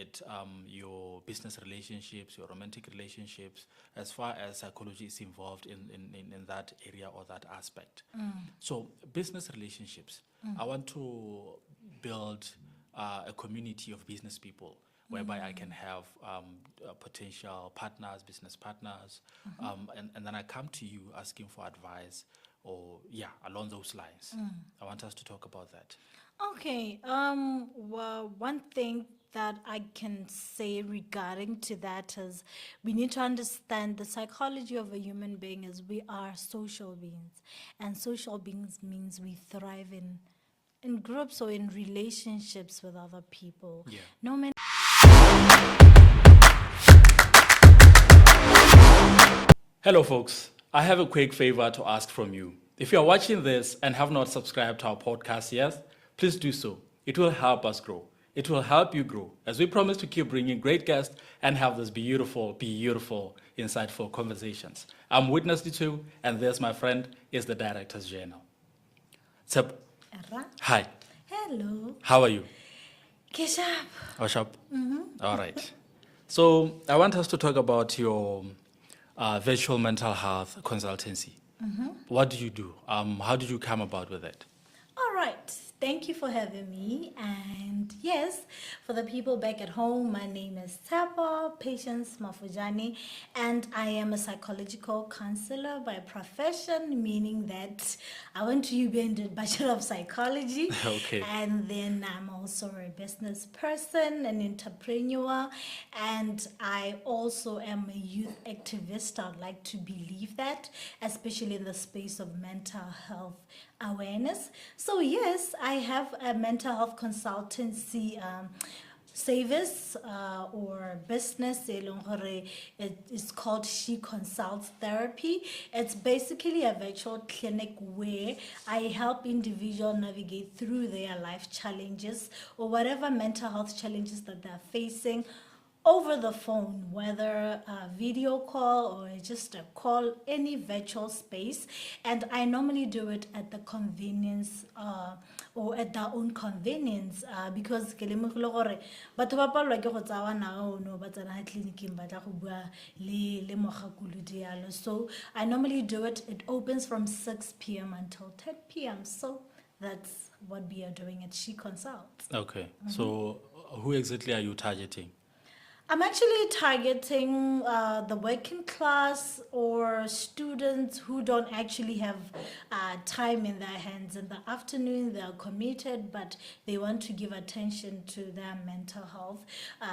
it your business relationships, your romantic relationships, as far as psychology is involved in that area or that aspect. So business relationships, I want to build a community of business people whereby I can have potential partners, business partners, and then I come to you asking for advice or, along those lines. I want us to talk about that. Okay. Well, one thing that I can say regarding to that is we need to understand the psychology of a human being is we are social beings, and social beings means we thrive in groups or in relationships with other people. Yeah. No matter. Hello, folks. I have a quick favor to ask from you. If you are watching this and have not subscribed to our podcast yet, please do so. It will help us grow. It will help you grow as we promise to keep bringing great guests and have these beautiful, insightful conversations. I'm Witness D2, and this, my friend, is the Director's Journal. Tshepo, hi. Hello. How are you? Keshap. What's up? All right. So I want us to talk about your virtual mental health consultancy. What do you do? How did you come about with it? All right. Thank you for having me. And yes, for the people back at home, my name is Tshepo Mafojane, and I am a psychological counselor by profession, meaning that I went to UB and did Bachelor of Psychology. Okay. And then I'm also a business person, an entrepreneur, and I also am a youth activist. I'd like to believe that, especially in the space of mental health awareness. So yes, I have a mental health consultancy service or business. It is called She Consults Therapy. It's basically a virtual clinic where I help individuals navigate through their life challenges or whatever mental health challenges that they're facing over the phone, whether a video call or just a call, any virtual space. And I normally do it at the convenience or at their own convenience because batho ba palelwa ke go tsawa nao no ba tsena tleliniking ba tla go bua le mogakolodi yalo. So I normally do it. It opens from 6 p.m. until 10 p.m. So that's what we are doing at She Consults. Okay. So who exactly are you targeting? I'm actually targeting the working class or students who don't actually have time in their hands. In the afternoon, they are committed, but they want to give attention to their mental health.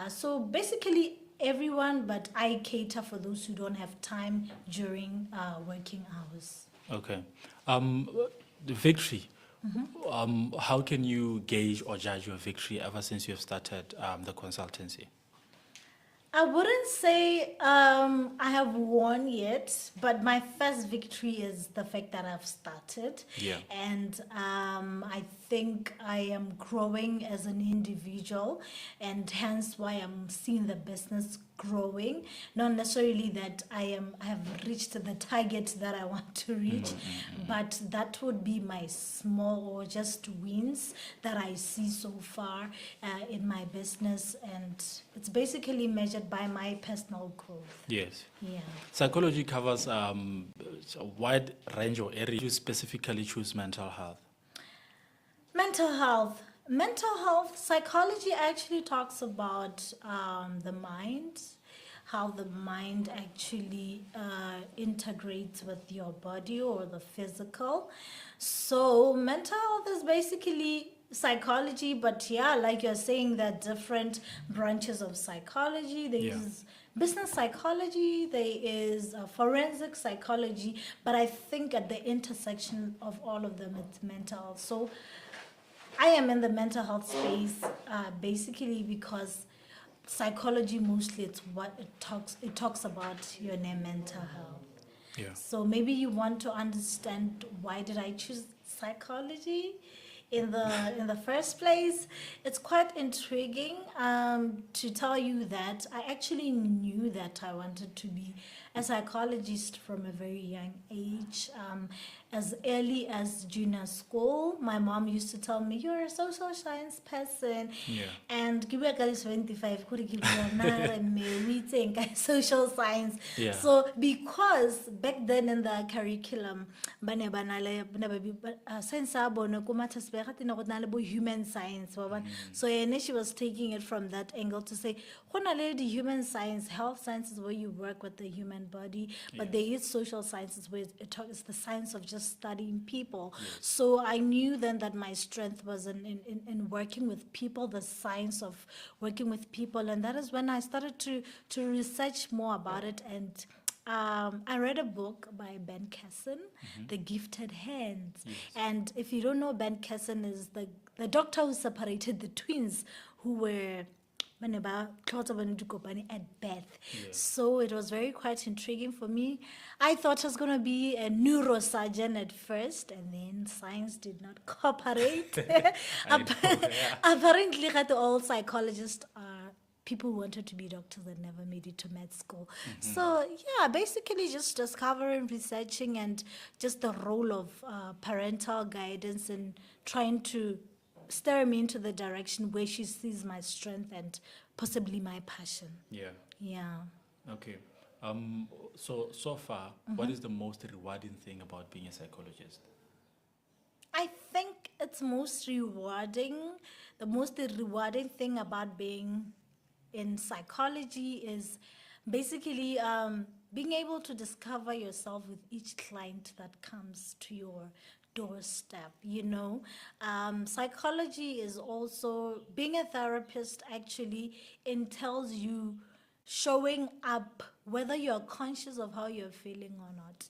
So basically, everyone, but I cater for those who don't have time during working hours. Okay. The victory. How can you gauge or judge your victory ever since you have started the consultancy? I wouldn't say I have won yet, but my first victory is the fact that I've started. Yeah. And I think I am growing as an individual, and hence why I'm seeing the business growing. Not necessarily that I have reached the target that I want to reach, but that would be my small or just wins that I see so far in my business, and it's basically measured by my personal growth. Yes. Yeah. Psychology covers a wide range of areas. You specifically choose mental health. Mental health, psychology actually talks about the mind, how the mind actually integrates with your body or the physical. So mental health is basically psychology, but yeah, like you're saying, there are different branches of psychology. There is business psychology, there is forensic psychology, but I think at the intersection of all of them, it's mental health. So I am in the mental health space basically because psychology mostly it's what it talks about your mental health. Yeah. So maybe you want to understand why did I choose psychology in the first place. It's quite intriguing to tell you that I actually knew that I wanted to be a psychologist from a very young age. As early as junior school, my mom used to tell me, "You're a social science person." Yeah. And give me a 25, we think social science. Yeah. So because back then in the curriculum, science human science. So and she was taking it from that angle to say, the human science, health science is where you work with the human body, but there is social sciences where it's the science of just studying people. So I knew then that my strength was in working with people, the science of working with people, and that is when I started to research more about it. And I read a book by Ben Kesson, The Gifted Hands. And if you don't know, Ben Kesson is the doctor who separated the twins who were at birth. So it was very quite intriguing for me. I thought I was going to be a neurosurgeon at first, and then science did not cooperate. Apparently, all psychologists are people who wanted to be doctors and never made it to med school. So yeah, basically just discovering, researching, and just the role of parental guidance and trying to steer me into the direction where she sees my strength and possibly my passion. Yeah. Yeah. Okay. So far, what is the most rewarding thing about being a psychologist? I think it's most rewarding. The most rewarding thing about being in psychology is basically being able to discover yourself with each client that comes to your doorstep. Psychology is also, being a therapist actually entails you showing up whether you're conscious of how you're feeling or not.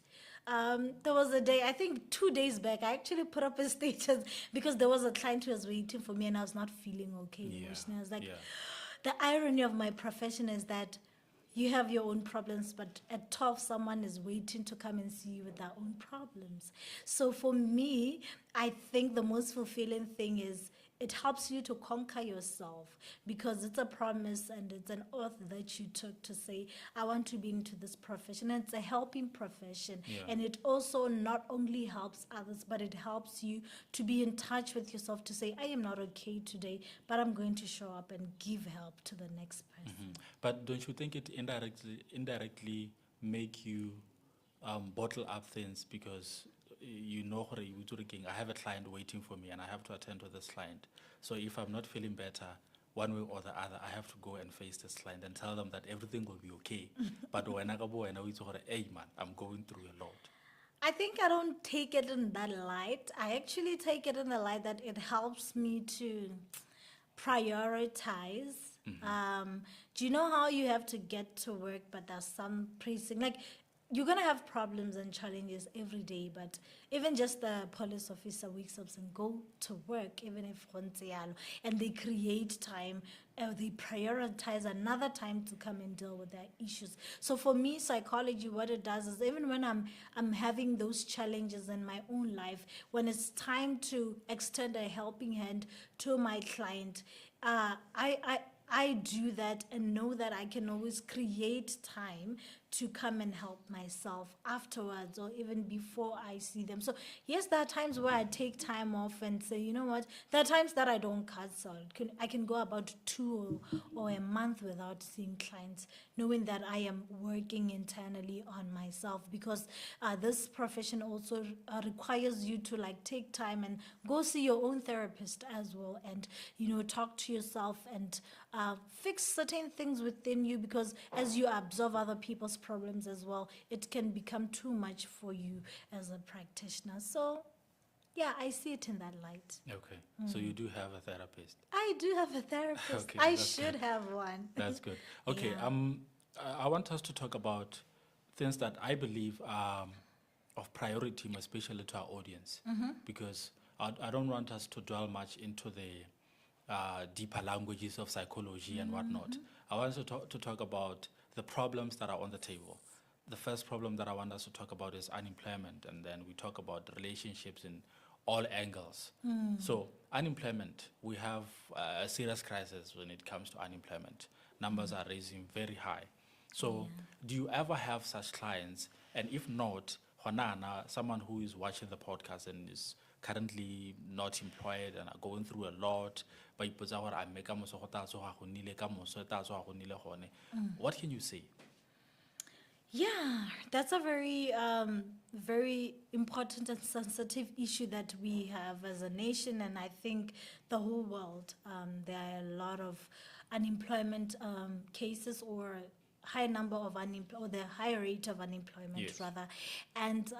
There was a day, I think 2 days back, I actually put up a status because there was a client who was waiting for me and I was not feeling okay emotionally. I was like, the irony of my profession is that you have your own problems, but at 12, someone is waiting to come and see you with their own problems. So for me, I think the most fulfilling thing is it helps you to conquer yourself, because it's a promise and it's an oath that you took to say, I want to be into this profession. And it's a helping profession. And it also not only helps others, but it helps you to be in touch with yourself to say, I am not okay today, but I'm going to show up and give help to the next person. But don't you think it indirectly make you bottle up things, because I have a client waiting for me and I have to attend to this client. So if I'm not feeling better, one way or the other, I have to go and face this client and tell them that everything will be okay. But when I go and hey man, I'm going through a lot. I think I don't take it in that light. I actually take it in the light that it helps me to prioritize. Do you know how you have to get to work, but there's some pressing, like you're going to have problems and challenges every day, but even just the police officer wakes up and go to work, even if and they create time, they prioritize another time to come and deal with their issues. So for me, psychology, what it does is even when I'm having those challenges in my own life, when it's time to extend a helping hand to my client, I do that and know that I can always create time to come and help myself afterwards or even before I see them. So yes, there are times where I take time off and say, you know what, there are times that I don't cancel. I can go about 2 or a month without seeing clients, knowing that I am working internally on myself, because this profession also requires you to take time and go see your own therapist as well, and talk to yourself and fix certain things within you, because as you absorb other people's problems as well, it can become too much for you as a practitioner. So yeah, I see it in that light. Okay. So you do have a therapist? I do have a therapist. Okay, I should have one. That's good. Okay. Yeah. I want us to talk about things that I believe are of priority, especially to our audience, because I don't want us to dwell much into the deeper languages of psychology and whatnot. I want to talk about the problems that are on the table. The first problem that I want us to talk about is unemployment, and then we talk about relationships in all angles. So unemployment, we have a serious crisis when it comes to unemployment. Numbers are rising very high. So do you ever have such clients? And if not, Honana, someone who is watching the podcast and is currently not employed and are going through a lot, but what can you say? Yeah, that's a very, very important and sensitive issue that we have as a nation, and I think the whole world. There are a lot of unemployment cases, or high number of or the high rate of unemployment, Yes. rather. And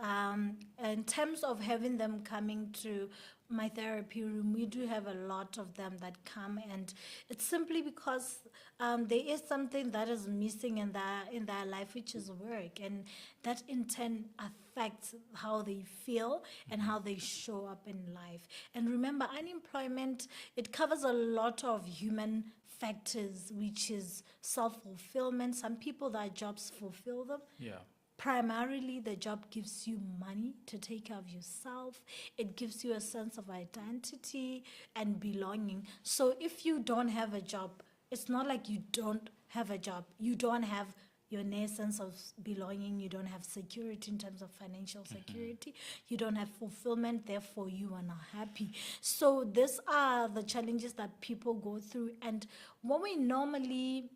in terms of having them coming to my therapy room, we do have a lot of them that come, and it's simply because there is something that is missing in their life, which is work, and that in turn affects how they feel and how they show up in life. And remember, unemployment, it covers a lot of human factors, which is self-fulfillment. Some people, their jobs fulfill them. Yeah. Primarily, the job gives you money to take care of yourself. It gives you a sense of identity and belonging. So if you don't have a job, it's not like you don't have a job. You don't have your sense of belonging. You don't have security in terms of financial security. You don't have fulfillment. Therefore, you are not happy. So these are the challenges that people go through. And what we normally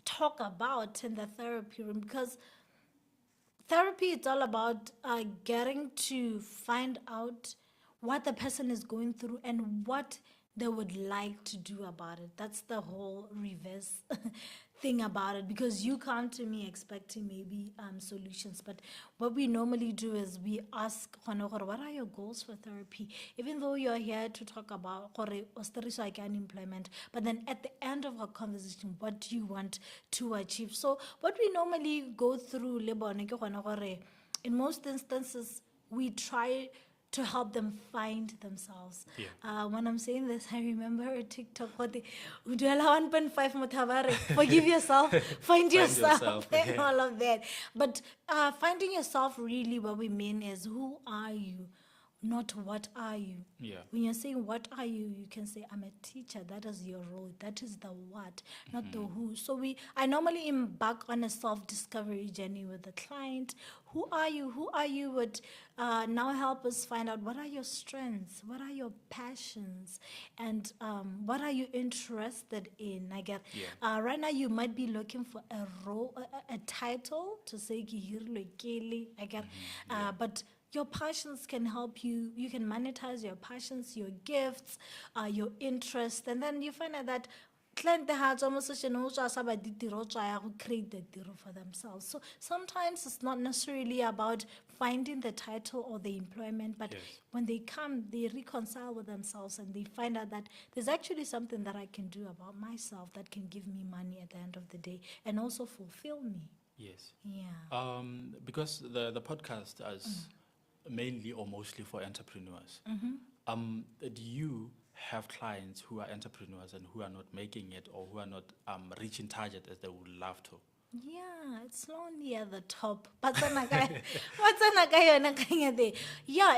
talk about in the therapy room, because therapy, it's all about getting to find out what the person is going through and what they would like to do about it. That's the whole reverse thing about it, because you come to me expecting maybe solutions, but what we normally do is we ask, what are your goals for therapy? Even though you're here to talk about unemployment, but then at the end of our conversation, what do you want to achieve? So what we normally go through, in most instances, we try to help them find themselves. Yeah. When I'm saying this, I remember a TikTok, Udela 1.5 Mutavare, forgive yourself, find yourself, and all of that. But finding yourself, really what we mean is, who are you? Not what are you. Yeah. When you're saying what are you, you can say, I'm a teacher. That is your role. That is the what, not the who. So I normally embark on a self-discovery journey with the client. Who are you? Who are you would now help us find out, what are your strengths? What are your passions? And what are you interested in? I get right now you might be looking for a role, a title to say, I get, but your passions can help you. You can monetize your passions, your gifts, your interests, and then you find out that client has almost create the deal for themselves. So sometimes it's not necessarily about finding the title or the employment, but when they come, they reconcile with themselves and they find out that there's actually something that I can do about myself that can give me money at the end of the day and also fulfill me. Yes. Yeah. Because the podcast is mainly or mostly for entrepreneurs. Do you have clients who are entrepreneurs and who are not making it, or who are not reaching target as they would love to? Yeah, it's lonely at the top. But yeah,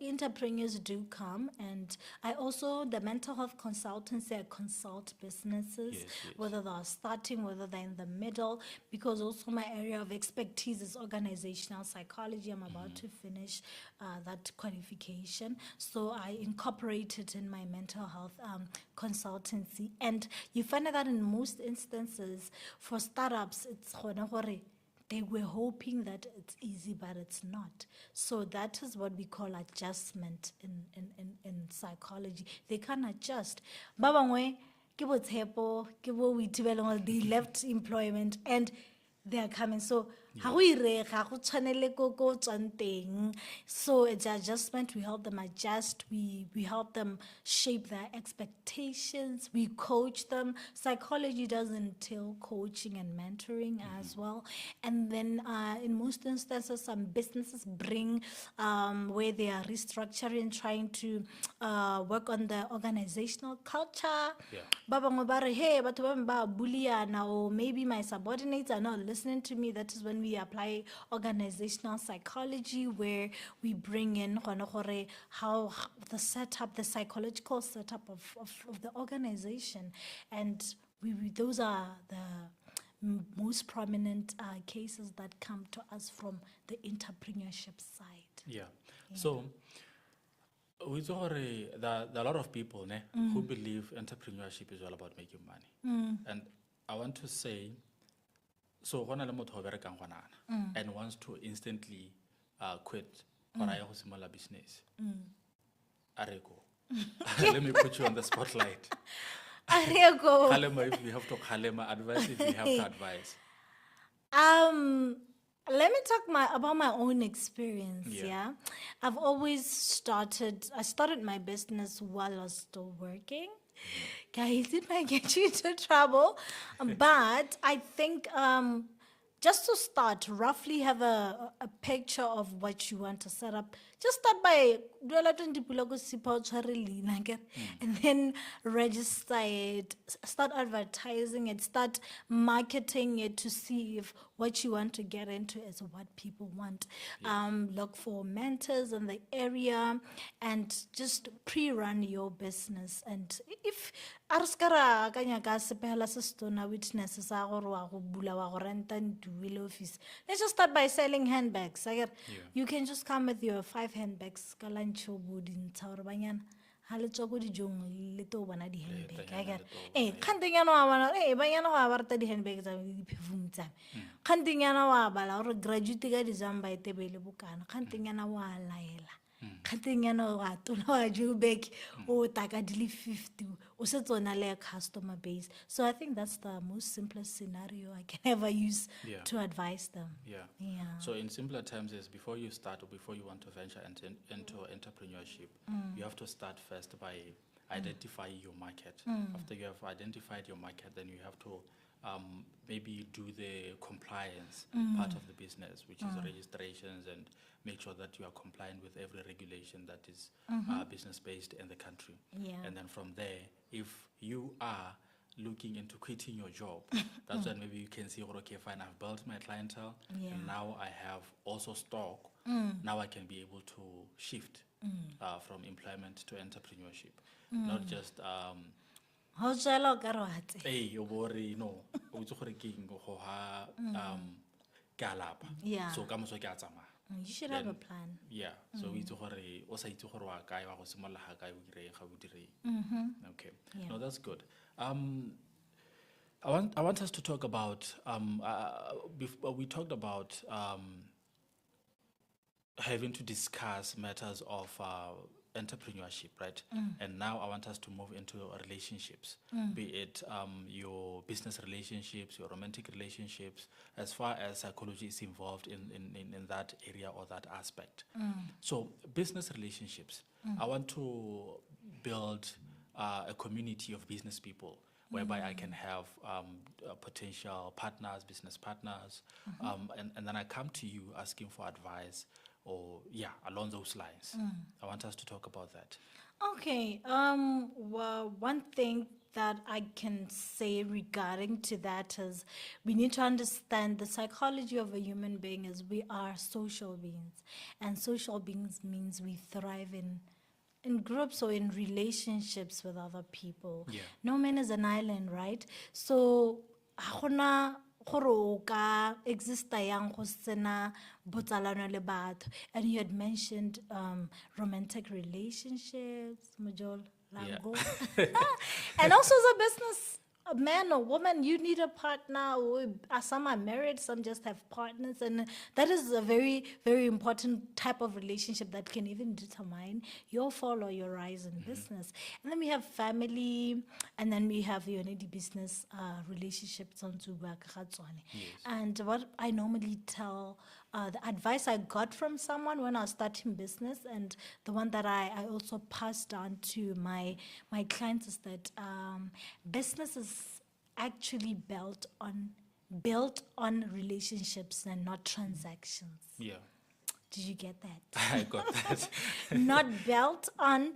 entrepreneurs do come, and I also, the mental health consultants, I consult businesses, whether they're starting, whether they're in the middle, because also my area of expertise is organizational psychology. I'm about to finish that qualification, so I incorporate it in my mental health consultancy. And you find that in most instances for startups, it's they were hoping that it's easy, but it's not. So that is what we call adjustment in psychology. They can adjust. Ba bangwe ke bo Tshepo, ke bo VITUAL, they left employment and they are coming. So so it's adjustment. We help them adjust. We help them shape their expectations. We coach them. Psychology does entail coaching and mentoring as well. And then in most instances, some businesses bring where they are restructuring, trying to work on the organizational culture. Ba bangwe ba re, hey, batho ba bangwe ba bullyana, or maybe my subordinates are not listening to me. That is when we apply organizational psychology, where we bring in how the setup, the psychological setup of the organization. And those are the most prominent cases that come to us from the entrepreneurship side. Yeah. So, we saw there are a lot of people who believe entrepreneurship is all about making money. And I want to say, so when and wants to instantly quit or I have a similar business, Areko. Let me put you on the spotlight. Areko. Kalema, if you have to Kalema, advice if you have to advise. Let me talk about my own experience. Yeah. I've always started my business while I was still working. Guys, it might get you into trouble, but I think just to start, roughly have a picture of what you want to set up. Just start by and then register it, start advertising it, start marketing it to see if what you want to get into is what people want. Look for mentors in the area and just pre-run your business. And if arskara kanya ka sepela se stona witnesses sa gore wa go bula wa go renta ntuile office, let's just start by selling handbags. You can just come with your 5 handbags ka lancho bodintsha gore banyana ha le tswa go dijong le to bona di handbag khantenyana wa bona banyana wa ba rata di handbag tsa di perfume tsa khantenyana wa bala gore graduate ka December e tebele bokana khantenyana wa laela khantenyana wa tona wa Joburg o taka dili 50 o se tsona le customer base. So I think that's the most simplest scenario I can ever use to advise them. So in simpler terms is before you start or before you want to venture into entrepreneurship, you have to start first by identifying your market. After you have identified your market, then you have to maybe do the compliance part of the business, which is registrations, and make sure that you are compliant with every regulation that is business-based in the country. And then from there, if you are looking into quitting your job, that's when maybe you can see, okay, fine, I've built my clientele, and now I have also stock. Now I can be able to shift from employment to entrepreneurship, not just hey, no. So you should have a plan. So we okay. No, that's good. I want us to talk about we talked about having to discuss matters of entrepreneurship, right? And now I want us to move into relationships, be it your business relationships, your romantic relationships, as far as psychology is involved in that area or that aspect. So business relationships, I want to build a community of business people whereby I can have potential partners, business partners, and then I come to you asking for advice or along those lines. I want us to talk about that. Okay. Well, one thing that I can say regarding to that is we need to understand the psychology of a human being is we are social beings, and social beings means we thrive in groups or in relationships with other people. No man is an island, right? So exista yang go sena botsalano le batho. And you had mentioned romantic relationships, Majol Lango. And also as a business a man or woman, you need a partner. Some are married, some just have partners, and that is a very, very important type of relationship that can even determine your fall or your rise in business. And then we have family, and then we have your business relationships. And what I normally tell, the advice I got from someone when I was starting business, and the one that I also passed on to my clients, is that business is actually built on relationships and not transactions. Yeah. Did you get that? I got that. Not built on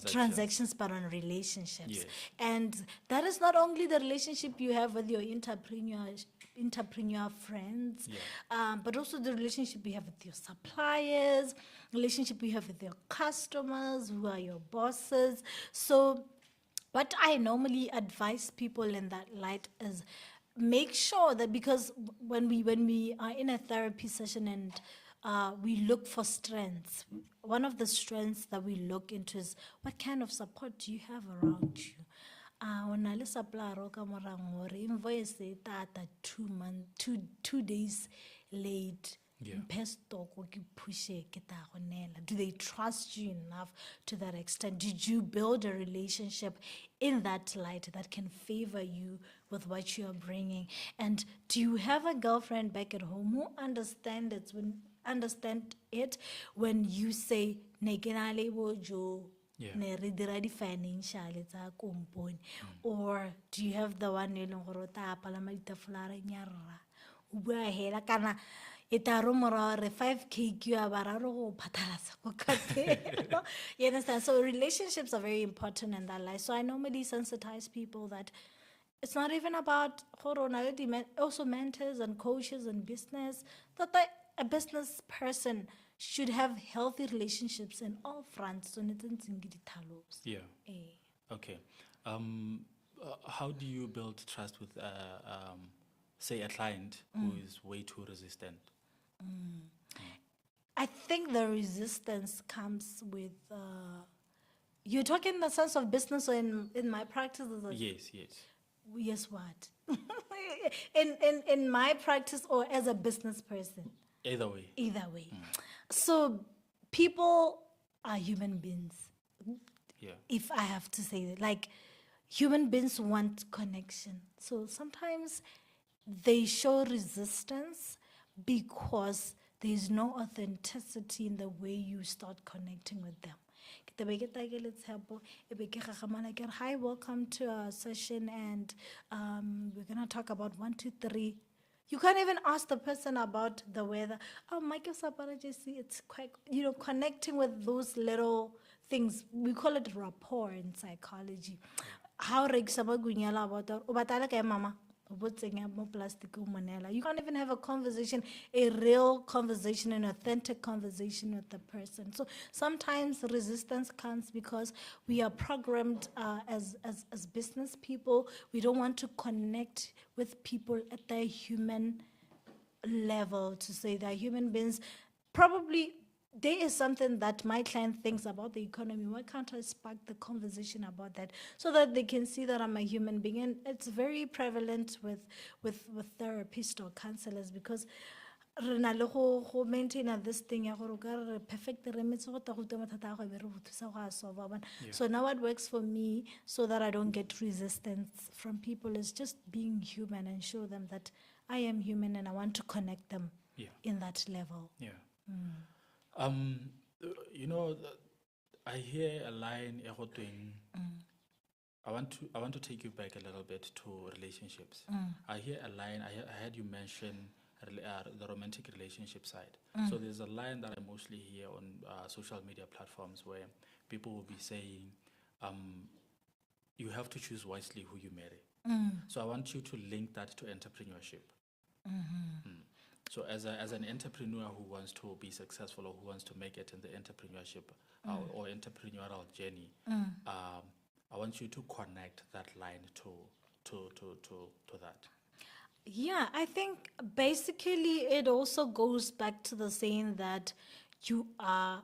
transactions, but on relationships. Yes. And that is not only the relationship you have with your entrepreneur friends, but also the relationship you have with your suppliers, relationship you have with your customers, who are your bosses. So what I normally advise people in that light is make sure that, because when we are in a therapy session and we look for strengths, one of the strengths that we look into is what kind of support do you have around you. O na le supplier ka morang hore invoice e tata 2 days late. Yeah. Do they trust you enough to that extent? Did you build a relationship in that light that can favor you with what you are bringing? And do you have a girlfriend back at home who understand it when you say nekenale bojo? Yeah. Ne re dira di-financial tsa kompone? Or do you have the one e leng gore o tla palama ditafole a re nyarra o bua hela kana e tla re morago re 5K ke ya bararo go phatlalatsa go katelo. You understand? So relationships are very important in that life. So I normally sensitize people that it's not even about also mentors and coaches and business, that a business person should have healthy relationships in all fronts. So Yeah. Okay. How do you build trust with, say, a client who is way too resistant? I think the resistance comes with, you're talking in the sense of business or in my practice? Yes. Yes, what? in my practice or as a business person? Either way. Either way. So people are human beings. Yeah. If I have to say that, like, human beings want connection. So sometimes they show resistance because there is no authenticity in the way you start connecting with them. Hi, welcome to our session, and we're going to talk about 1, 2, 3. You can't even ask the person about the weather. Oh, Michael Saparajesi, it's quite, connecting with those little things. We call it rapport in psychology. How about that? Mama. You can't even have a conversation, a real conversation, an authentic conversation with the person. So sometimes resistance comes because we are programmed as business people. We don't want to connect with people at their human level, to say they're human beings. Probably there is something that my client thinks about the economy. Why can't I spark the conversation about that so that they can see that I'm a human being? And it's very prevalent with therapists or counselors, because maintain this thing perfect. So now what works for me so that I don't get resistance from people is just being human and show them that I am human and I want to connect them in that level. Yeah. I hear a line, I want to take you back a little bit to relationships. I hear a line, I heard you mention the romantic relationship side. So there's a line that I mostly hear on social media platforms where people will be saying, you have to choose wisely who you marry. So I want you to link that to entrepreneurship. So as an entrepreneur who wants to be successful or who wants to make it in the entrepreneurship or entrepreneurial journey, I want you to connect that line to that. Yeah, I think basically it also goes back to the saying that you are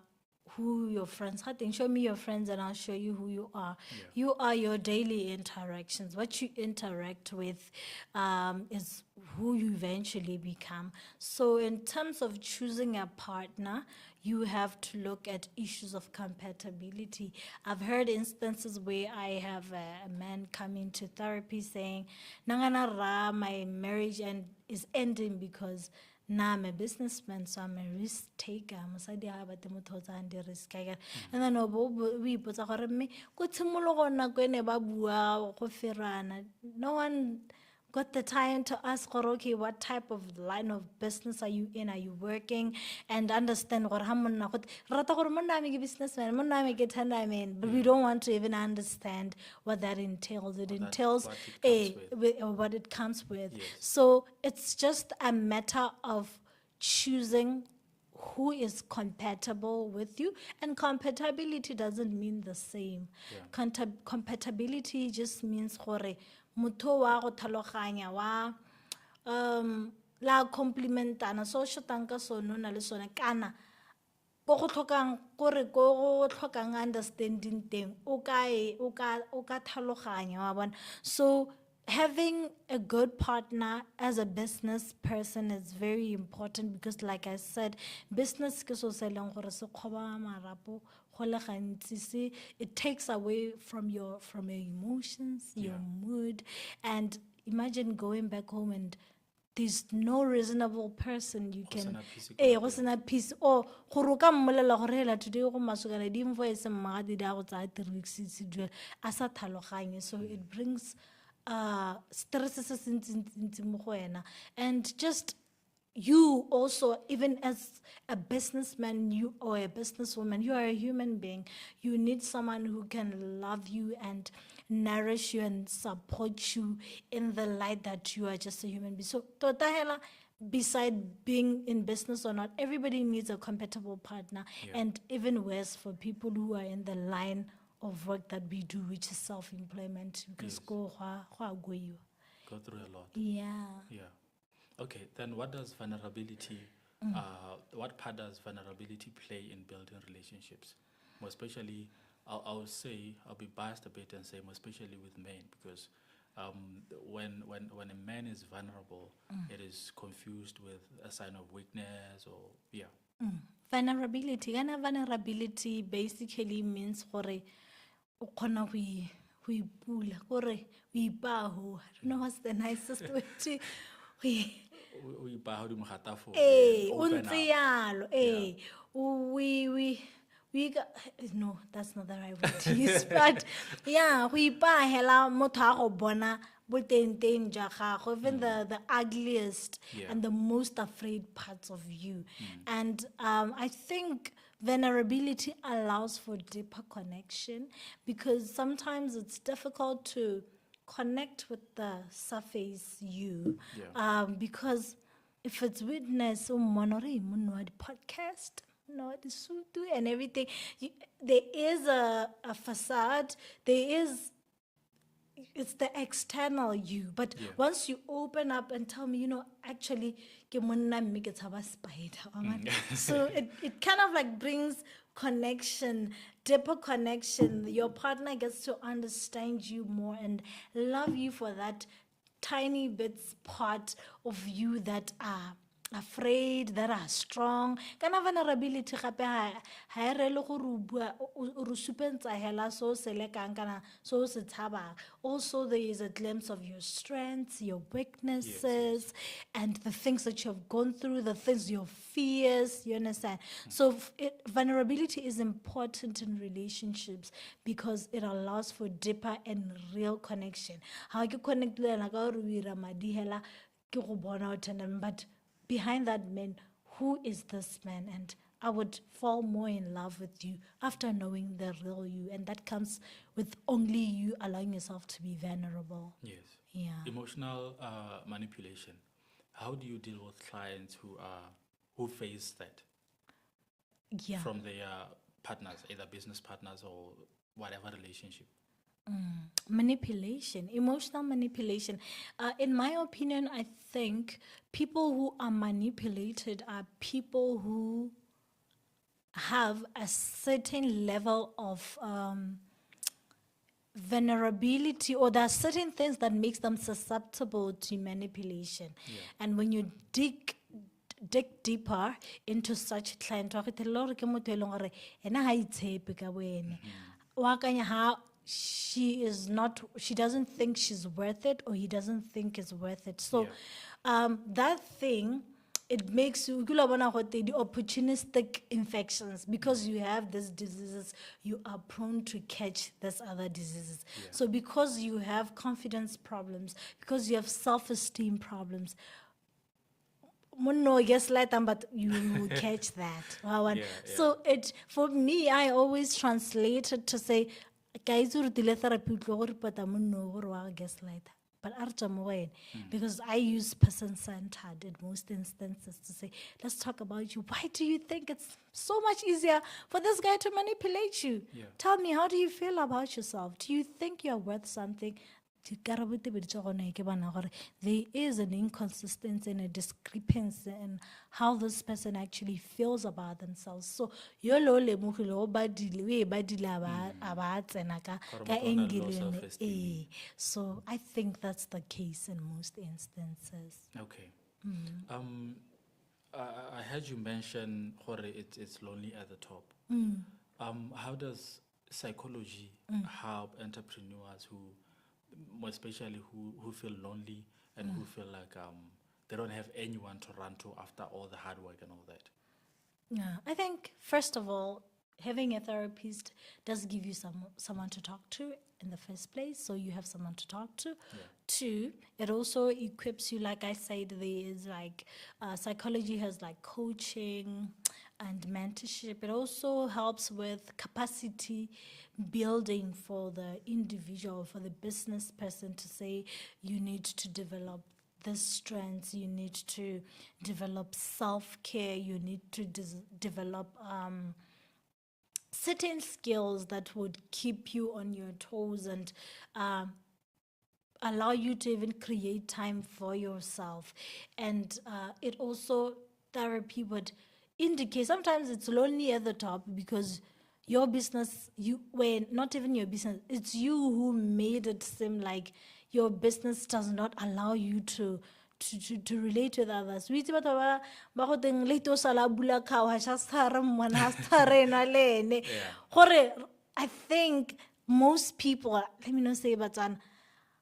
who your friends are. Show me your friends and I'll show you who you are. Yeah. You are your daily interactions. What you interact with is who you eventually become. So in terms of choosing a partner, you have to look at issues of compatibility. I've heard instances where I have a man come into therapy saying, "Nangana my marriage is ending because now I'm a businessman, so I'm a risk taker. And then no one got the time to ask, okay, what type of line of business are you in? Are you working? And understand what businessman, but we don't want to even understand what that entails. It entails what it comes with. Yes. So it's just a matter of choosing who is compatible with you, and compatibility doesn't mean the same. Yeah. Compatibility just means gore motho wa go tlhaloganya wa la complimentana so shotang ka sono na le sone kana ko go tlhokang gore ko go tlhokang understanding teng o ka tlhaloganya wa bona. So having a good partner as a business person is very important because, like I said, business ke so se leng gore se kgoba marapo go le gantsi it takes away from your emotions, your mood, and imagine going back home and there's no reasonable person you can go sena peace or gore ka mmolela gore hela today go masukana di invoice mma di da go tsa 3 weeks se duel a sa tlhaloganye, so it brings stress se sentse mo go wena. And just you also, even as a businessman, you or a businesswoman, you are a human being. You need someone who can love you and nourish you and support you in the light that you are just a human being. So, tota hela, beside being in business or not, everybody needs a compatible partner. And even worse for people who are in the line of work that we do, which is self-employment, because go through a lot. Yeah. Okay, then what does vulnerability, what part does vulnerability play in building relationships? More especially, I'll be biased a bit and say more especially with men, because when a man is vulnerable, it is confused with a sign of weakness or, Vulnerability basically means gore o kgona go ipula, gore o ipaho. I don't know what's the nicest way to no, that's not the right word to use, but yeah, we ipahela motho a go bona boteng ja gago, even the ugliest and the most afraid parts of you. And I think vulnerability allows for deeper connection, because sometimes it's difficult to connect with the surface you, because if it's witness podcast and everything, there is a facade, it's the external you, but once you open up and tell me, actually ke monna mme ke tshaba spider, so it kind of like brings connection, deeper connection. Your partner gets to understand you more and love you for that tiny bits part of you that are afraid, that are strong. Kana vulnerability gape ha e rele gore o bua o re supentsa hela so se lekang kana so se tshaba. Also, there is a glimpse of your strengths, your weaknesses, and the things that you have gone through, the things, your fears, you understand? So vulnerability is important in relationships because it allows for deeper and real connection. How you connect le na ka re o ira madi hela ke go bona o tena, but behind that man, who is this man? And I would fall more in love with you after knowing the real you. And that comes with only you allowing yourself to be vulnerable. Yes. Yeah. Emotional manipulation. How do you deal with clients who face that from their partners, either business partners or whatever relationship? Manipulation, emotional manipulation. In my opinion, I think people who are manipulated are people who have a certain level of vulnerability, or there are certain things that makes them susceptible to manipulation. And when you dig deeper into such a client, she doesn't think she's worth it, or he doesn't think it's worth it. So that thing, it makes you the opportunistic infections, because you have these diseases, you are prone to catch these other diseases. So because you have confidence problems, because you have self-esteem problems, but you will catch that. So for me, I always translate it to say, because I use person-centered in most instances to say, let's talk about you. Why do you think it's so much easier for this guy to manipulate you? Tell me, how do you feel about yourself? Do you think you're worth something? dikarabo tse pedi tša gona ke bona gore there is an inconsistency and a discrepancy in how this person actually feels about themselves. So yo lo lemogile o badile o e badile a ba tsena ka motho o na le angle low yone. self-esteem. So I think that's the case in most instances. Okay. I heard you mention gore it's lonely at the top. How does psychology help entrepreneurs who, more especially who feel lonely and who feel like they don't have anyone to run to after all the hard work and all that? Yeah, I think first of all, having a therapist does give you someone to talk to in the first place, so you have someone to talk to. Yeah. Two, it also equips you, like I said, there is like psychology has like coaching and mentorship. It also helps with capacity building for the individual, for the business person to say, you need to develop this strengths, you need to develop self-care, you need to develop certain skills that would keep you on your toes and allow you to even create time for yourself. And it also, therapy would indicate, sometimes it's lonely at the top because your business, not even your business, it's you who made it seem like your business does not allow you to relate with others. We I think most people, let me not say but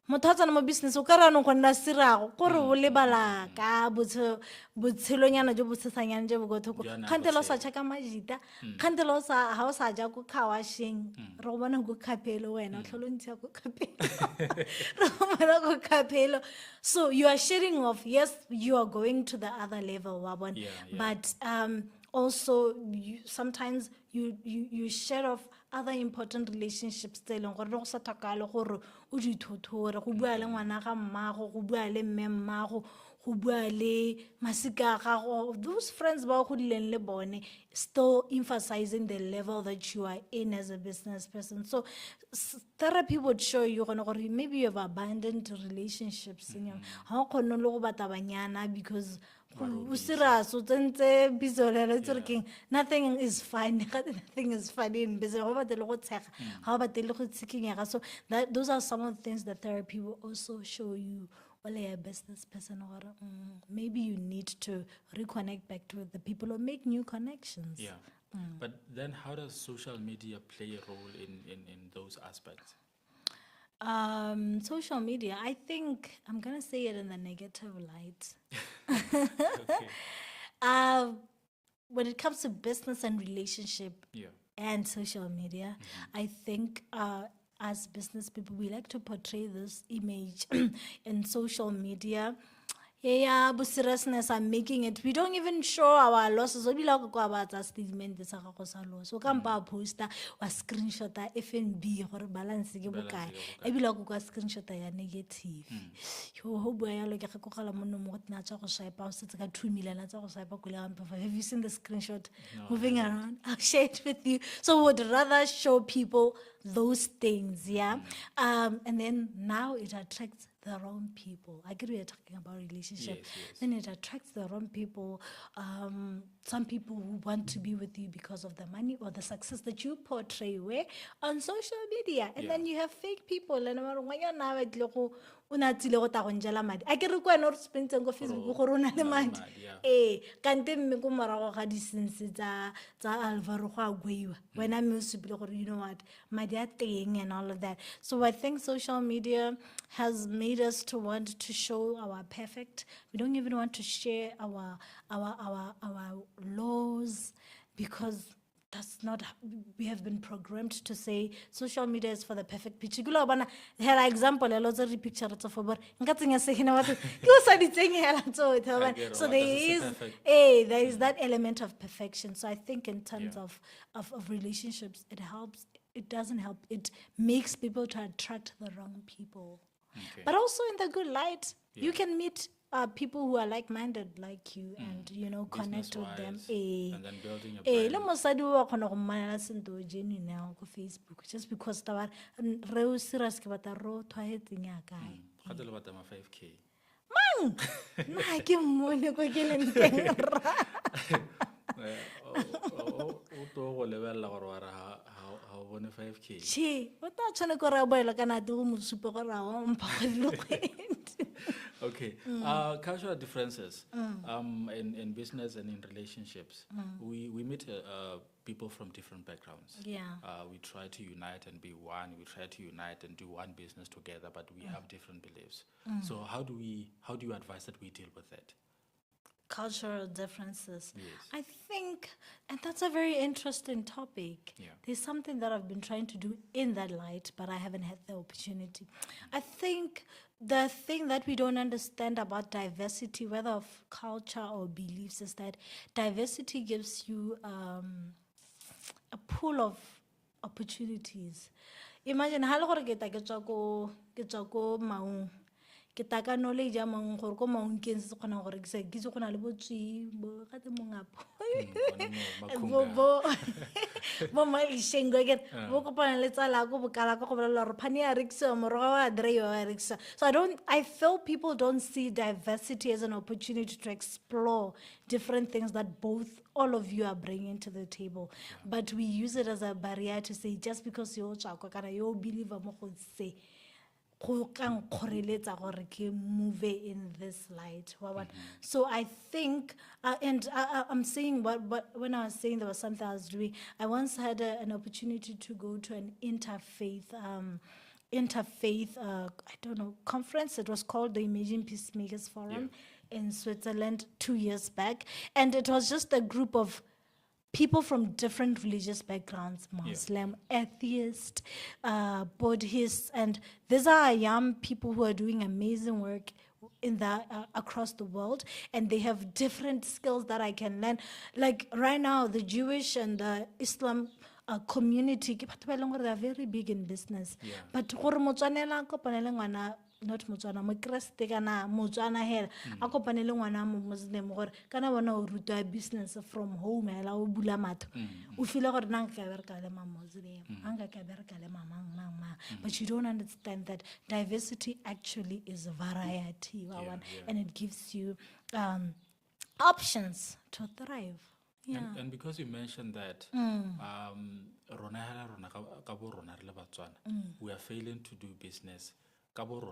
motho a tsena mo business o ka ra no go nna sirago gore o lebala ka botshelonyana jo bo tshesanyane jo bo go thoko khantelo sa chaka majita khantelo sa ha o sa ja go khawashing re go bona go khapelo wena o tlholontsha go khapelo re go bona go khapelo. So you are sharing off, yes, you are going to the other level wa bona, but also sometimes you share off other important relationships tse leng gore go sa thakalo gore o di thothore go bua le ngwana ga mmago go bua le mme mmago go bua le masika ga go, those friends ba go dileng le bone, still emphasizing the level that you are in as a business person. So therapy would show you maybe you have abandoned relationships in your how kono lo go bata banyana because nothing is fine. Nothing is funny in business. So those are some of the things that therapy will also show you. Well, a business person, or maybe you need to reconnect back to the people or make new connections. Yeah. But then how does social media play a role in those aspects? Social media, I think I'm gonna say it in the negative light. Okay. When it comes to business and relationship and social media, I think as business people, we like to portray this image in social media. Yeah, but seriousness, I'm making it. We don't even show our losses. We like go about a statement. This loss. So come back poster or screenshot FNB or balance. I be like go screenshot ya negative. Yo, how boy, I like go call a mono more na chako swipe out. It's like 2 million. Na chako swipe out. Have you seen the screenshot moving around? I'll share it with you. So we would rather show people those things, yeah. And then now it attracts the wrong people. I get we are talking about relationship. Yes. Then it attracts the wrong people. Some people who want to be with you because of the money or the success that you portray on social media. And then you have fake people. And when you're now at local, I get no spend on Facebook corona le madi. Kante me go marago ga di sense tsa Alvaro go agweiwa. When I'm used to be like, you know what, madi a teng and all of that. So I think social media has made us to want to show our perfect. We don't even want to share our laws because that's not, we have been programmed to say social media is for the perfect picture. Here example, a lot of picture of so there is that element of perfection. So I think in terms of relationships, it helps. It doesn't help. It makes people to attract the wrong people. Okay. But also in the good light, you can meet people who are like-minded like you and, you know, connect with them. Business-wise, and then building a Le brand. mosadi wa khona go mmanela sento genuine ya go Facebook just because taba re o serious ke batla ro thwaetseng ya kae. Gape le batla ma 5K. Na ke mmone ko ke leng teng ra. O to go lebella gore wa re ha o bone 5K. Che, o ta tshwane ko ra boela kana te go mo supa go ra wa mpha go dilo kgwedi. Okay. Cultural differences in business and in relationships. We meet people from different backgrounds. Yeah. We try to unite and be one. We try to unite and do one business together, but we have different beliefs. So how do you advise that we deal with that? Cultural differences. Yes. I think, and that's a very interesting topic. Yeah. There's something that I've been trying to do in that light, but I haven't had the opportunity. I think the thing that we don't understand about diversity, whether of culture or beliefs, is that diversity gives you a pool of opportunities. Imagine ha le gore ke ta ke tswa ko Maung. Ke ta ka knowledge ya Maung gore ko Maung ke se kgona gore ke se kitse go na le botswi bo ga te mongapo. Bo ma ishengo ke bo kopana le tsala go bokala go bolela gore phani ya rekisa moroga wa dre wa rekisa. So I feel people don't see diversity as an opportunity to explore different things that all of you are bringing to the table, but we use it as a barrier to say just because you chakwa kana you believe mo go say go kang kgoreletsa gore ke move in this light. So I think and I'm saying what when I was saying there was something I was doing, I once had an opportunity to go to an interfaith I don't know conference. It was called the Imagine Peacemakers Forum in Switzerland 2 years back, and it was just a group of people from different religious backgrounds, Muslim, atheist, Buddhist, and these are young people who are doing amazing work in across the world, and they have different skills that I can learn. Like right now, the Jewish and the Islam community, they are very big in business. But not Motswana, mo Kriste kana Motswana hela a kopane le ngwana mo Muslim gore kana bona o ruta business from home hela o bula matho o feel gore nang ka bereka le ma Muslim anga ka bereka le mang. But you don't understand that diversity actually is variety, and it gives you options to thrive. And because you mentioned that, rona ka bo rona re le Batswana, we are failing to do business. Let's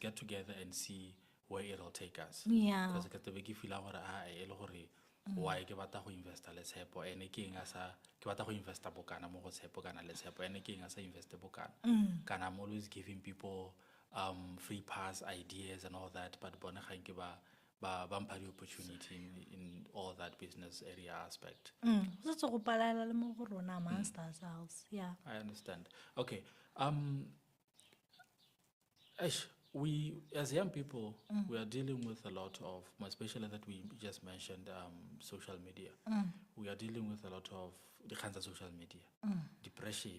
get together and see where it'll take us. Yeah. Because ke feel gore why ke batla go investa le Tshepo ene ke eng asa ke batla go investa bokana mo go Tshepo kana le Tshepo ene ke eng asa investe bokana. Kana I'm always giving people free pass ideas and all that, but bona ga nke ba mpha opportunity in all that business area aspect. Amongst ourselves. Yeah. I understand. Okay. We as young people, we are dealing with a lot of, especially that we just mentioned, social media. We are dealing with a lot of the kinds of social media, depression,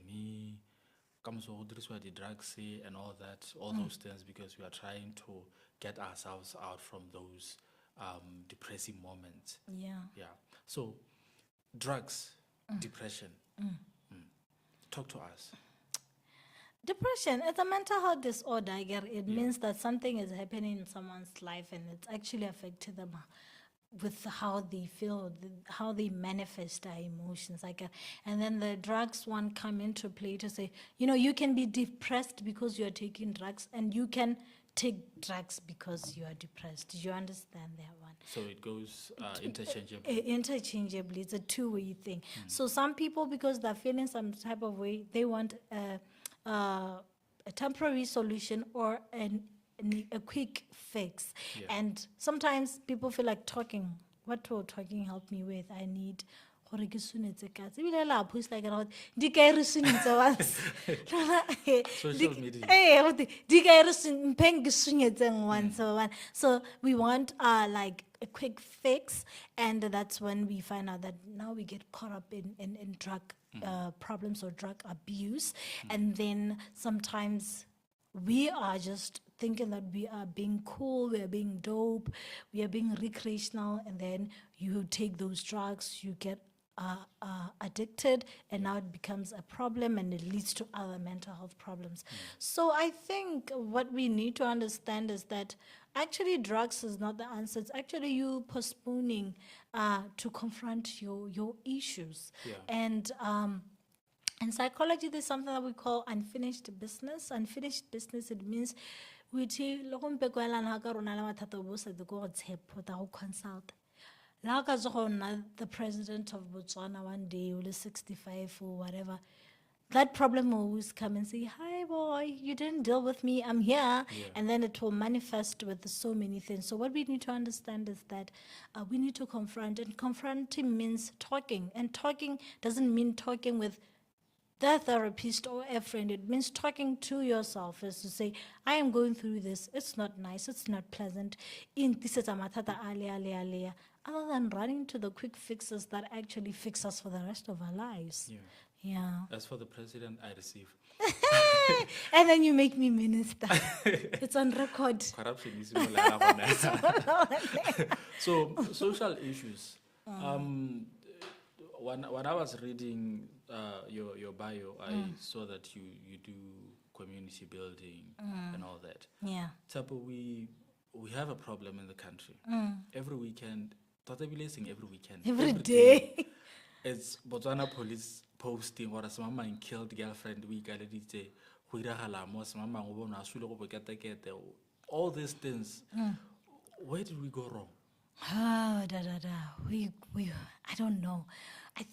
the drugs and all that, all those things, because we are trying to get ourselves out from those depressing moments. Yeah. So, drugs, depression. Talk to us. Depression, it's a mental health disorder. It means that something is happening in someone's life and it's actually affecting them with how they feel, how they manifest their emotions. And then the drugs one come into play to say, you can be depressed because you're taking drugs, and you can take drugs because you are depressed. Do you understand that one? So it goes interchangeably. Interchangeably. It's a two-way thing. So some people, because they're feeling some type of way, they want a temporary solution or a quick fix. And sometimes people feel like talking. What will talking help me with? I need social media. So we want like a quick fix, and that's when we find out that now we get caught up in drug problems or drug abuse, and then sometimes we are just thinking that we are being cool, we are being dope, we are being recreational, and then you take those drugs, you get addicted, and now it becomes a problem and it leads to other mental health problems. So I think what we need to understand is that actually drugs is not the answer. It's actually you postponing to confront your issues. Yeah. And in psychology, there's something that we call unfinished business. Unfinished business, it means we consult. The president of Botswana one day, will 65 or whatever, that problem will always come and say, hi boy, you didn't deal with me, I'm here. Yeah. And then it will manifest with so many things. So what we need to understand is that we need to confront, and confronting means talking. And talking doesn't mean talking with the therapist or a friend. It means talking to yourself, is to say, I am going through this. It's not nice. It's not pleasant. Other than running to the quick fixes that actually fix us for the rest of our lives. Yeah. Yeah. As for the president, I receive. And then you make me minister. It's on record. Corruption is similar. So, social issues. When I was reading your bio, I saw that you do community building and all that. Yeah. Tshepo, we have a problem in the country. Every weekend, every weekend. Every day. It's Botswana police posting or some man killed girlfriend week all these things. Where did we go wrong? I don't know. I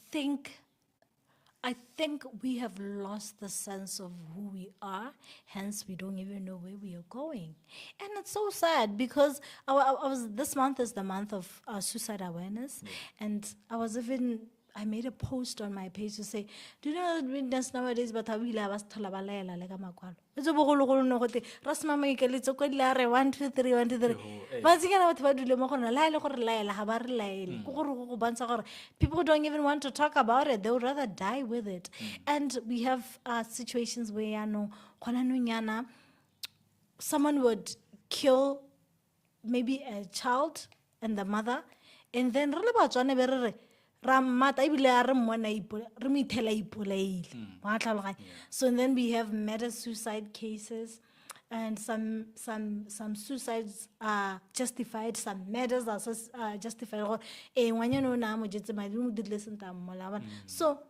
think we have lost the sense of who we are, hence we don't even know where we are going. And it's so sad because this month is the month of suicide awareness, and I made a post on my page to say, do you know that that's nowadays, but I will have us to labalela like a makwalo. It's a bogolo no hote. Rasma Michael, it's a good lare 1, 2, 3, 1, 2, 3. But again, what do you want to lie? People don't even want to talk about it. They would rather die with it. And we have situations where someone would kill maybe a child and the mother, and then so then we have meta-suicide cases, and some suicides are justified, some murders are justified. So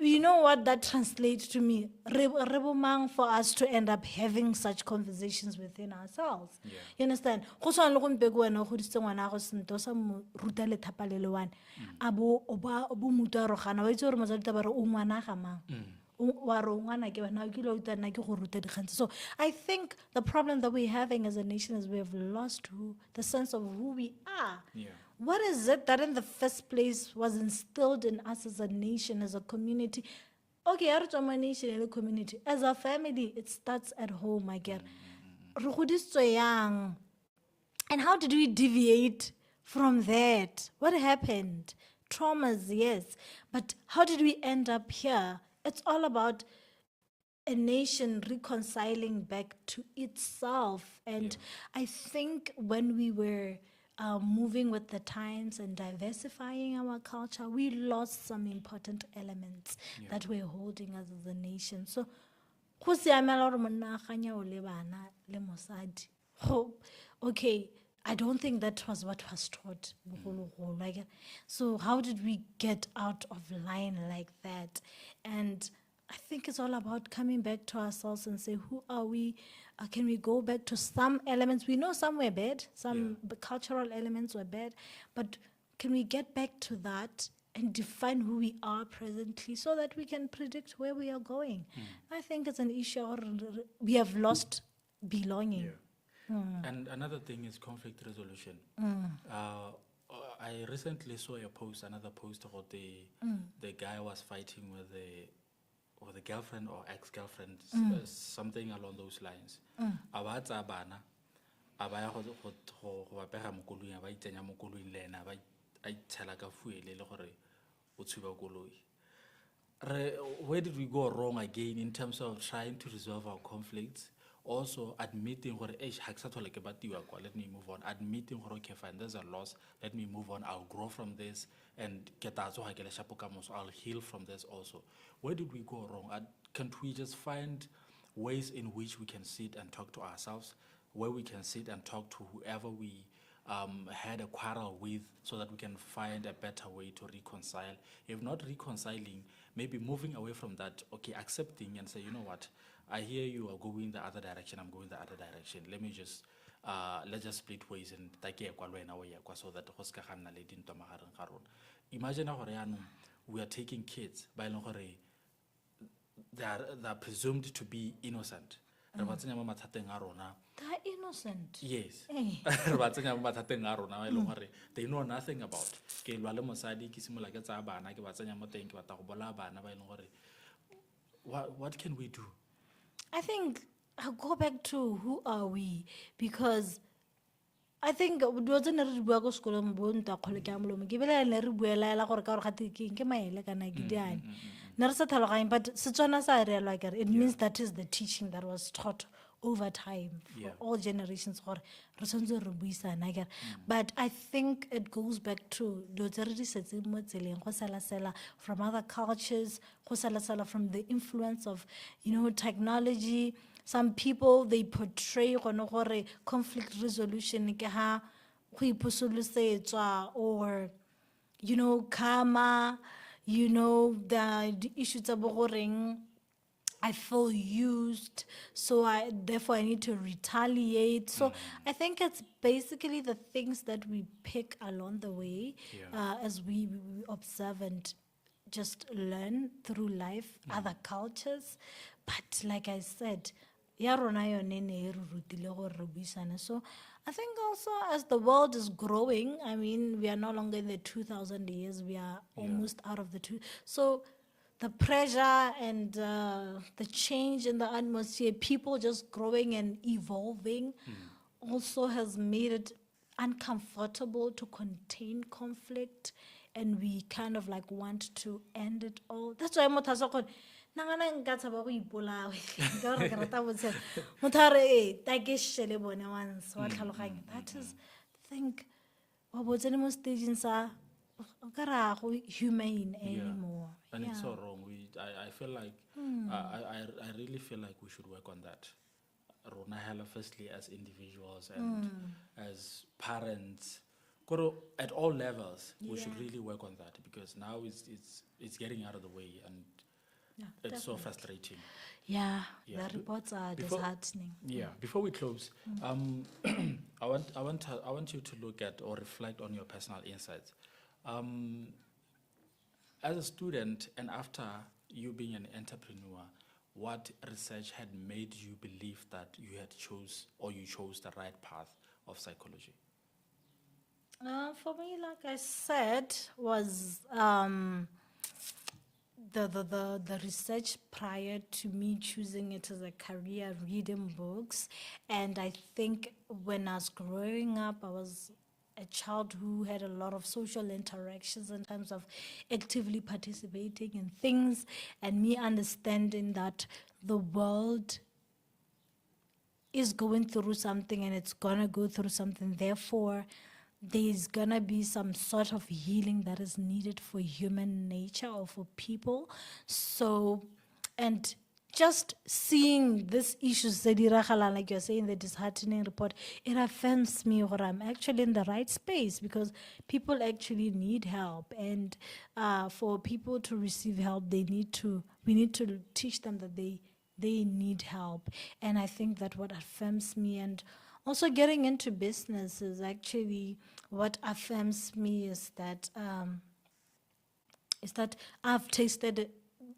you know what that translates to me? For us to end up having such conversations within ourselves. Yeah. You understand? So I think the problem that we're having as a nation is we have lost the sense of who we are. Yeah. What is it that in the first place was instilled in us as a nation, as a community? Okay, as a nation and a community. As a family, it starts at home, I get. And how did we deviate from that? What happened? Traumas, yes. But how did we end up here? It's all about a nation reconciling back to itself. And I think when we were moving with the times and diversifying our culture, we lost some important elements that we're holding as a nation. So, okay, I don't think that was what was taught. So how did we get out of line like that? And I think it's all about coming back to ourselves and say, who are we? Can we go back to some elements? We know some were bad, some cultural elements were bad, but can we get back to that and define who we are presently so that we can predict where we are going? I think it's an issue, or we have lost belonging. And another thing is conflict resolution. I recently saw another post about the guy was fighting with the girlfriend or ex-girlfriend, something along those lines. Abatsa bana, abaya go bapega mo koloi, ba itsenya mo koloi le ena, ba itshela ka fuele le gore o tshuba koloi. Where did we go wrong again in terms of trying to resolve our conflicts? also admitting gore ha ke sa tlhole ke batiwa kwa, let me move on, admitting gore okay fine, there's a loss, let me move on, I'll grow from this, and ke tla tsoga ke le sharpo ka moso, I'll heal from this also. Where did we go wrong? Can't we just find ways in which we can sit and talk to ourselves, where we can sit and talk to whoever we had a quarrel with, so that we can find a better way to reconcile? If not reconciling, maybe moving away from that, okay, accepting and say, you know what, I hear you are going the other direction, I'm going the other direction. Let's just split ways and so that imagine we are taking kids by they are presumed to be innocent. They're innocent. Yes. Hey. They know nothing about. What can we do? I think I'll go back to who are we, because I think it wasn't a real school mbonta khole ka molomo ke bela le re buela la gore ka gore gate ke maele kana ke diane nare sa tlhaloganya, but Setswana sa re like it means that is the teaching that was taught over time for all generations gore re tshwantse re buisana akere. But I think it goes back to dilo tse re di setse mo tseleng go sela from other cultures, go sela from the influence of, you know, technology. Some people, they portray gore conflict resolution ke ha go iposolosetswa, or, you know, karma, you know, the issues tsa bo goreng I feel used, so therefore I need to retaliate. So I think it's basically the things that we pick along the way as we observe and just learn through life, other cultures. But like I said, so I think also as the world is growing, I mean, we are no longer in the 2000 years, we are almost out of the two. So the pressure and the change in the atmosphere, people just growing and evolving also has made it uncomfortable to contain conflict, and we kind of like want to end it all. That's why that is, I think, humane anymore. And it's so wrong. I feel like, I really feel like we should work on that. Rona hela, firstly, as individuals and as parents, at all levels, we should really work on that, because now it's getting out of the way, and it's so frustrating. Yeah, the reports are disheartening. Yeah, before we close, I want you to look at or reflect on your personal insights. As a student, and after you being an entrepreneur, what research had made you believe that you chose the right path of psychology? For me, like I said, was the research prior to me choosing it as a career, reading books. And I think when I was growing up, I was a child who had a lot of social interactions in terms of actively participating in things, and me understanding that the world is going through something and it's gonna go through something. Therefore, there's gonna be some sort of healing that is needed for human nature or for people. So, and just seeing this issues, like you're saying, the disheartening report, it affirms me that I'm actually in the right space, because people actually need help. And for people to receive help, we need to teach them that they need help. And I think that what affirms me, and also getting into business, is actually what affirms me is that I've tasted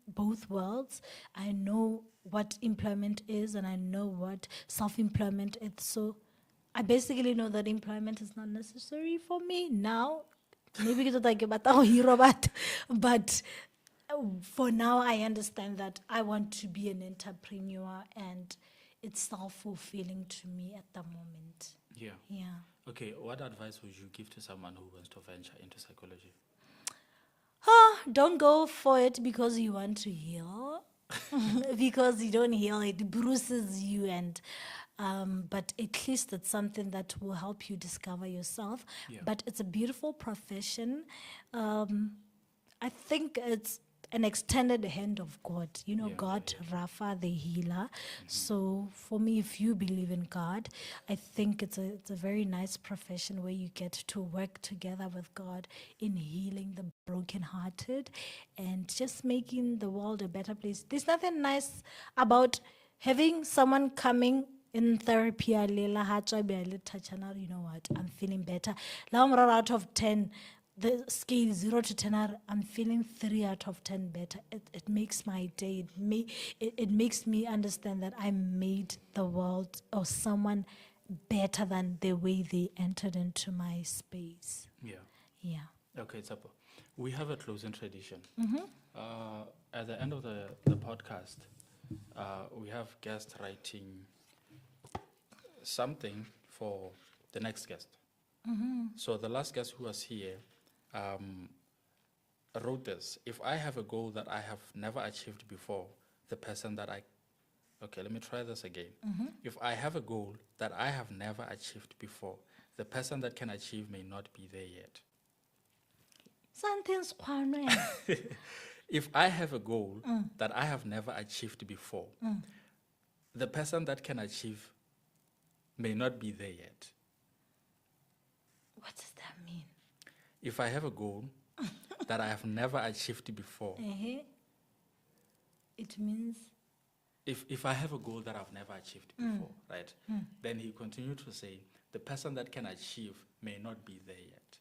both worlds. I know what employment is, and I know what self-employment is. So I basically know that employment is not necessary for me now. Maybe because I get but for now I understand that I want to be an entrepreneur, and it's self-fulfilling to me at the moment. Yeah. Yeah. Okay, what advice would you give to someone who wants to venture into psychology? Don't go for it because you want to heal. because you don't heal, it bruises you, and but at least it's something that will help you discover yourself. Yeah. But it's a beautiful profession. I think it's an extended hand of God. You know, Yeah, God, yeah. Rapha, the healer. So for me, if you believe in God, I think it's a very nice profession where you get to work together with God in healing the brokenhearted and just making the world a better place. There's nothing nice about having someone coming in therapy, you know what, I'm feeling better. Out of 10, the scale 0 to 10, I'm feeling 3 out of 10 better. It makes my day. It makes me understand that I made the world or someone better than the way they entered into my space. Yeah. Yeah. Okay, Tshepo. We have a closing tradition. At the end of the podcast, we have guests writing something for the next guest. So the last guest who was here wrote this. If I have a goal that I have never achieved before, the person that I... Okay, let me try this again. If I have a goal that I have never achieved before, the person that can achieve may not be there yet. Something's quite If I have a goal that I have never achieved before, the person that can achieve may not be there yet. What does that mean? If I have a goal that I have never achieved before, It means if I have a goal that I've never achieved before, right? Then he continued to say, the person that can achieve may not be there yet.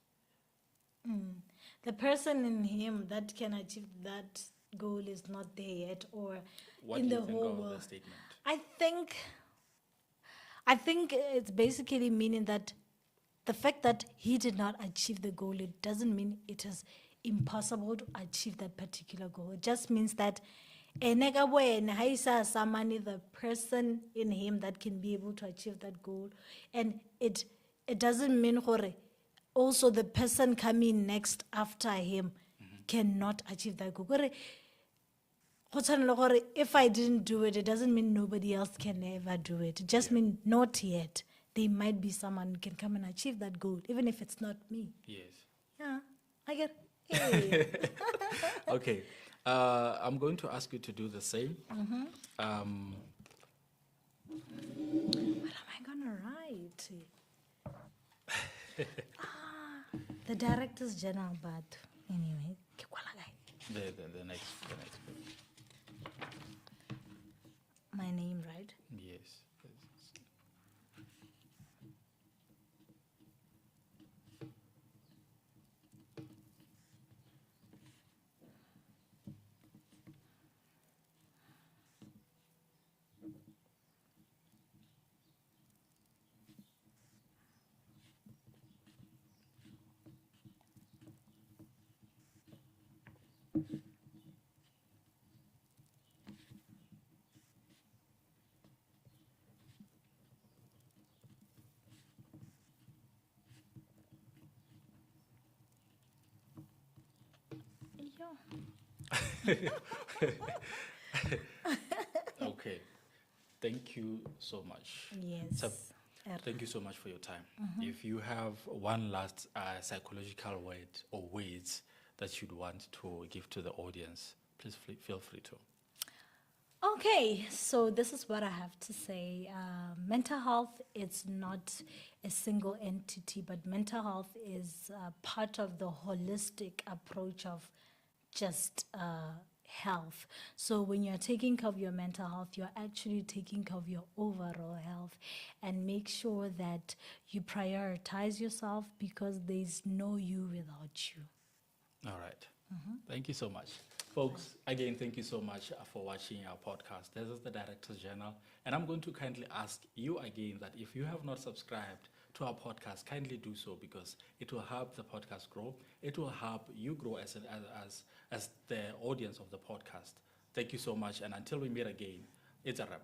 the person in him that can achieve that goal is not there yet, or What in do the you think whole of world. the statement? I think it's basically meaning that the fact that he did not achieve the goal, it doesn't mean it is impossible to achieve that particular goal. It just means that the person in him that can be able to achieve that goal, and it doesn't mean also the person coming next after him cannot achieve that goal. If I didn't do it, it doesn't mean nobody else can ever do it. It just means not yet. There might be someone who can come and achieve that goal, even if it's not me. Yes. Yeah, I get it. Okay. I'm going to ask you to do the same. What am I going to write? The director's general, but anyway. The next page. My name, right? Yes. Okay. Thank you so much. Yes. Thank you so much for your time. If you have one last psychological word or words that you'd want to give to the audience, please feel free to. Okay, so this is what I have to say. Mental health is not a single entity, but mental health is part of the holistic approach of just health. So when you're taking care of your mental health, you're actually taking care of your overall health, and make sure that you prioritize yourself, because there's no you without you. All right. Thank you so much. Folks, again, thank you so much for watching our podcast. This is the Director's Journal, and I'm going to kindly ask you again that if you have not subscribed to our podcast, kindly do so, because it will help the podcast grow. It will help you grow as the audience of the podcast. Thank you so much, and until we meet again, it's a wrap.